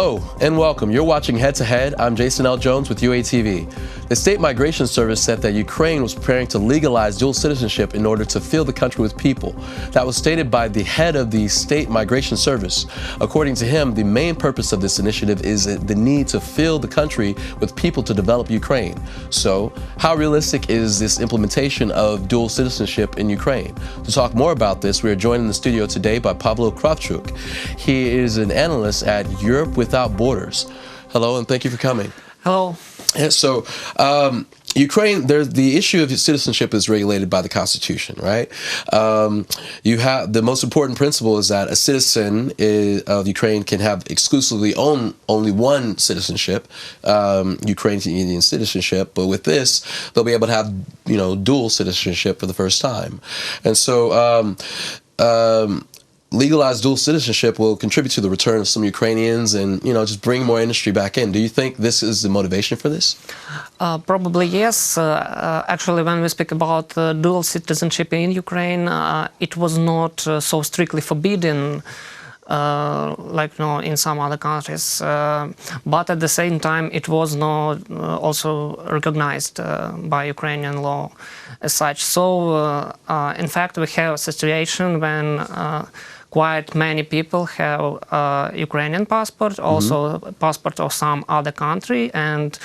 Hello and welcome. You're watching Head to Head. I'm Jason L. Jones with UATV. The State Migration Service said that Ukraine was preparing to legalize dual citizenship in order to fill the country with people. That was stated by the head of the State Migration Service. According to him, the main purpose of this initiative is the need to fill the country with people to develop Ukraine. So, how realistic is this implementation of dual citizenship in Ukraine? To talk more about this, we are joined in the studio today by Pavlo Kravchuk. He is an analyst at Europe Without Borders. Hello, and thank you for coming. Hello. Yeah, so, Ukraine, the issue of citizenship is regulated by the Constitution, right? You have the most important principle is that a citizen of Ukraine can have exclusively only one citizenship, Ukrainian citizenship. But with this, they'll be able to have dual citizenship for the first time, and so. Legalized dual citizenship will contribute to the return of some Ukrainians and, just bring more industry back in. Do you think this is the motivation for this? Probably yes. Actually, when we speak about dual citizenship in Ukraine, it was not so strictly forbidden like in some other countries. But at the same time, it was not also recognized by Ukrainian law as such. So, in fact, we have a situation when quite many people have Ukrainian passport, also passport of some other country, and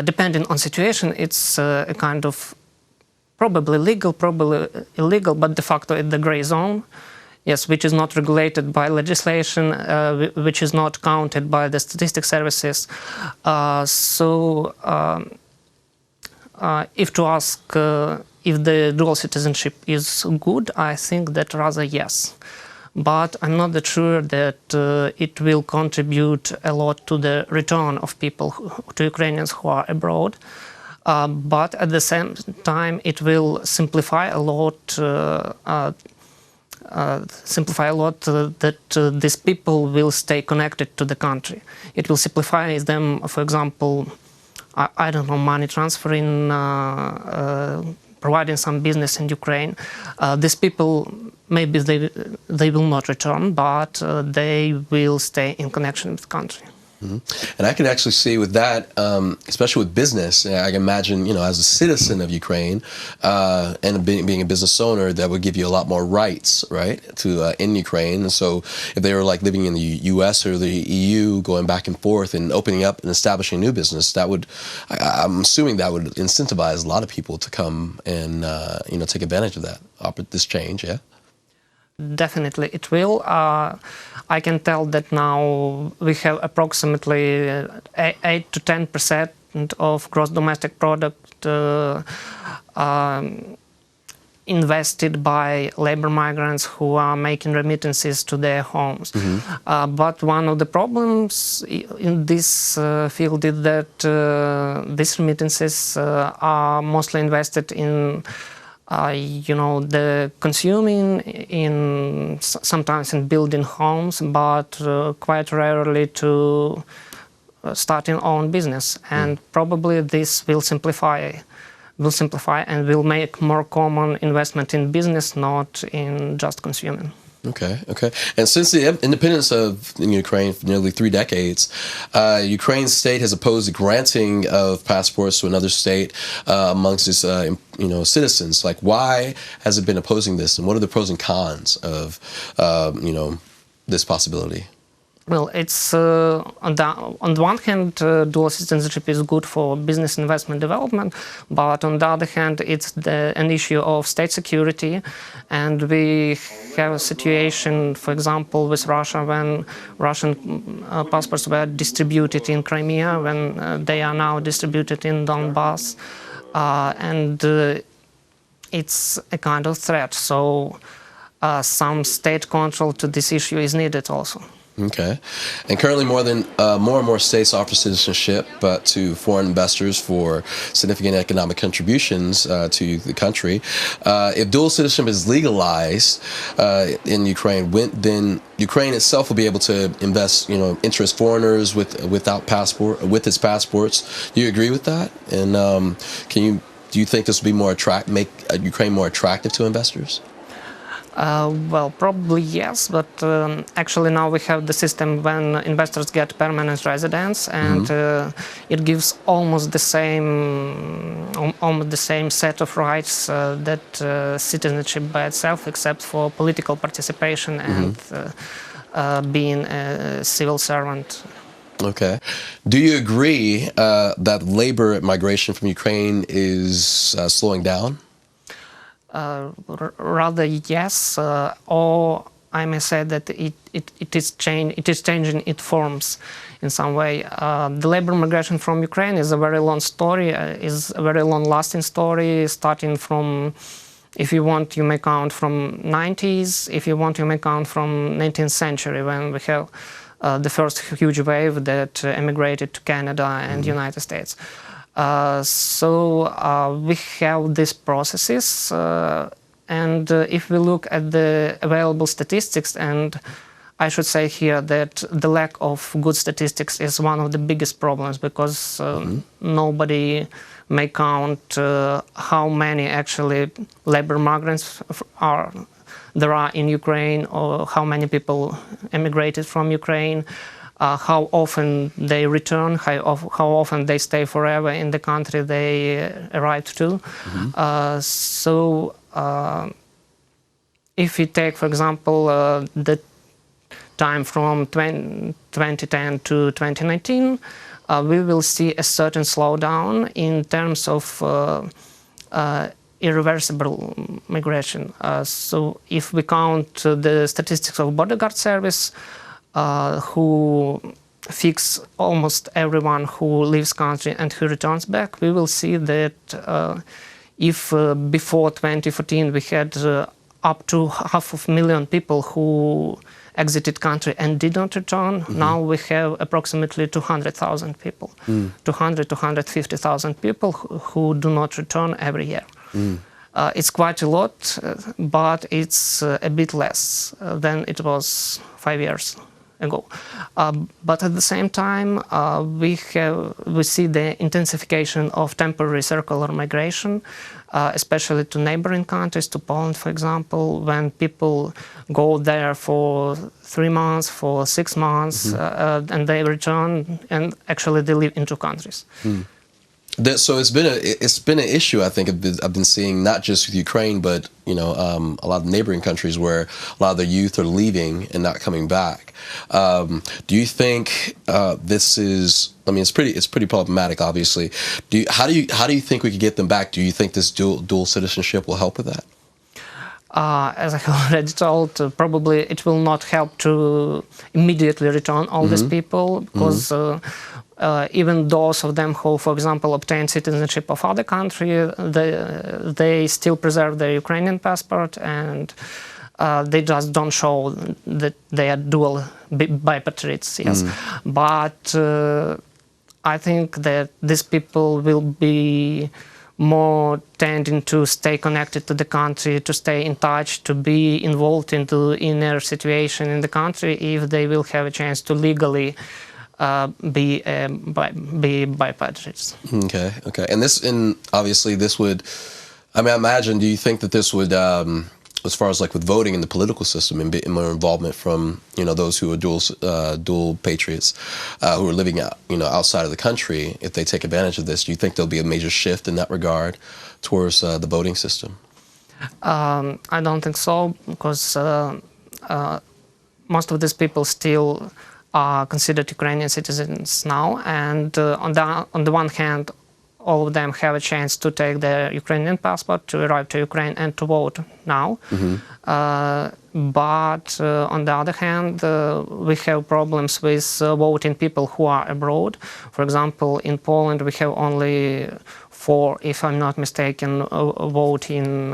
depending on situation, it's a kind of probably legal, probably illegal, but de facto in the gray zone. Yes, which is not regulated by legislation, which is not counted by the statistic services. If to ask if the dual citizenship is good, I think that rather yes. But I'm not that sure that it will contribute a lot to the return of people, to Ukrainians who are abroad. But at the same time, it will simplify a lot that these people will stay connected to the country. It will simplify them, for example, I don't know, money transferring, providing some business in Ukraine. These people, maybe they will not return, but they will stay in connection with the country. And I can actually see with that, especially with business, I can imagine, as a citizen of Ukraine and being a business owner, that would give you a lot more rights, right, in Ukraine. And so if they were like living in the U.S. or the EU, going back and forth and opening up and establishing new business, that would, I'm assuming that would incentivize a lot of people to come and, take advantage of that, this change, yeah? Definitely it will. I can tell that now we have approximately 8 to 10% of gross domestic product invested by labor migrants who are making remittances to their homes. But one of the problems in this field is that these remittances are mostly invested in the consuming, in sometimes in building homes, but quite rarely to starting own business. And probably this will simplify and will make more common investment in business, not in just consuming. Okay. And since the independence of Ukraine for nearly 3 decades, Ukraine's state has opposed the granting of passports to another state amongst its citizens. Like, why has it been opposing this, and what are the pros and cons of this possibility? Well, it's on the one hand, dual citizenship is good for business investment development, but on the other hand, it's an issue of state security, and we have a situation, for example, with Russia, when Russian passports were distributed in Crimea, when they are now distributed in Donbass, and it's a kind of threat. So some state control to this issue is needed also. Okay. And currently more and more states offer citizenship to foreign investors for significant economic contributions to the country. If dual citizenship is legalized in Ukraine, then Ukraine itself will be able to invest, interest foreigners with its passports. Do you agree with that? And do you think this will be make Ukraine more attractive to investors? Well, probably yes, but actually now we have the system when investors get permanent residence, and it gives almost the same set of rights that citizenship by itself, except for political participation and being a civil servant. Okay. Do you agree that labor migration from Ukraine is slowing down? Rather, yes, or I may say that it is changing its forms in some way. The labor migration from Ukraine is a very long story, is a very long-lasting story, starting from, if you want, you may count from 90s, if you want, you may count from 19th century, when we have the first huge wave that emigrated to Canada and United States. So we have these processes, and if we look at the available statistics, and I should say here that the lack of good statistics is one of the biggest problems, because nobody may count how many actually labor migrants there are in Ukraine, or how many people emigrated from Ukraine. How often they return, how often they stay forever in the country they arrived to. So if we take, for example, the time from 2010 to 2019, we will see a certain slowdown in terms of irreversible migration. So if we count the statistics of Border Guard Service, who fix almost everyone who leaves country and who returns back, we will see that if before 2014 we had up to 500,000 people who exited country and did not return, now we have approximately 200,000 people, 250,000 people who do not return every year. It's quite a lot, but it's a bit less than it was 5 years ago. But at the same time, we see the intensification of temporary circular migration, especially to neighboring countries, to Poland, for example, when people go there for 3 months, for 6 months, and they return, and actually they live in two countries. So it's been an issue, I think, I've been seeing, not just with Ukraine, but a lot of neighboring countries where a lot of the youth are leaving and not coming back. Do you think this is? I mean, it's pretty problematic, obviously. How do you think we could get them back? Do you think this dual citizenship will help with that? As I already told, probably it will not help to immediately return all these people, because even those of them who, for example, obtain citizenship of other country, they still preserve their Ukrainian passport, and they just don't show that they are dual bipatriots. Yes, but I think that these people will be more tending to stay connected to the country, to stay in touch, to be involved into inner situation in the country, if they will have a chance to legally be bipatriots. Okay. And obviously this would, I mean, I imagine, do you think that this would, as far as like with voting in the political system and more involvement from, those who are dual patriots, who are living out, outside of the country, if they take advantage of this, do you think there'll be a major shift in that regard towards the voting system? I don't think so, because most of these people still are considered Ukrainian citizens now, and on the one hand, all of them have a chance to take their Ukrainian passport, to arrive to Ukraine and to vote now. But on the other hand, we have problems with voting people who are abroad. For example, in Poland, we have only 4, if I'm not mistaken, voting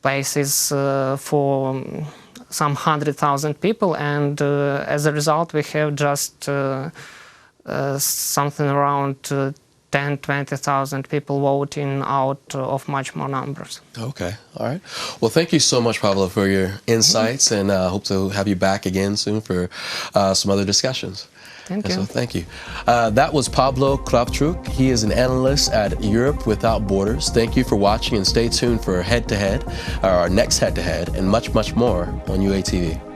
places for some 100,000 people, and as a result, we have just something around 10,000-20,000 people voting out of much more numbers. Okay, all right. Well, thank you so much, Pavlo, for your insights, and hope to have you back again soon for some other discussions. Thank you. So thank you. That was Pavlo Kravchuk. He is an analyst at Europe Without Borders. Thank you for watching, and stay tuned for Head to Head, our next Head to Head, and much, much more on UATV.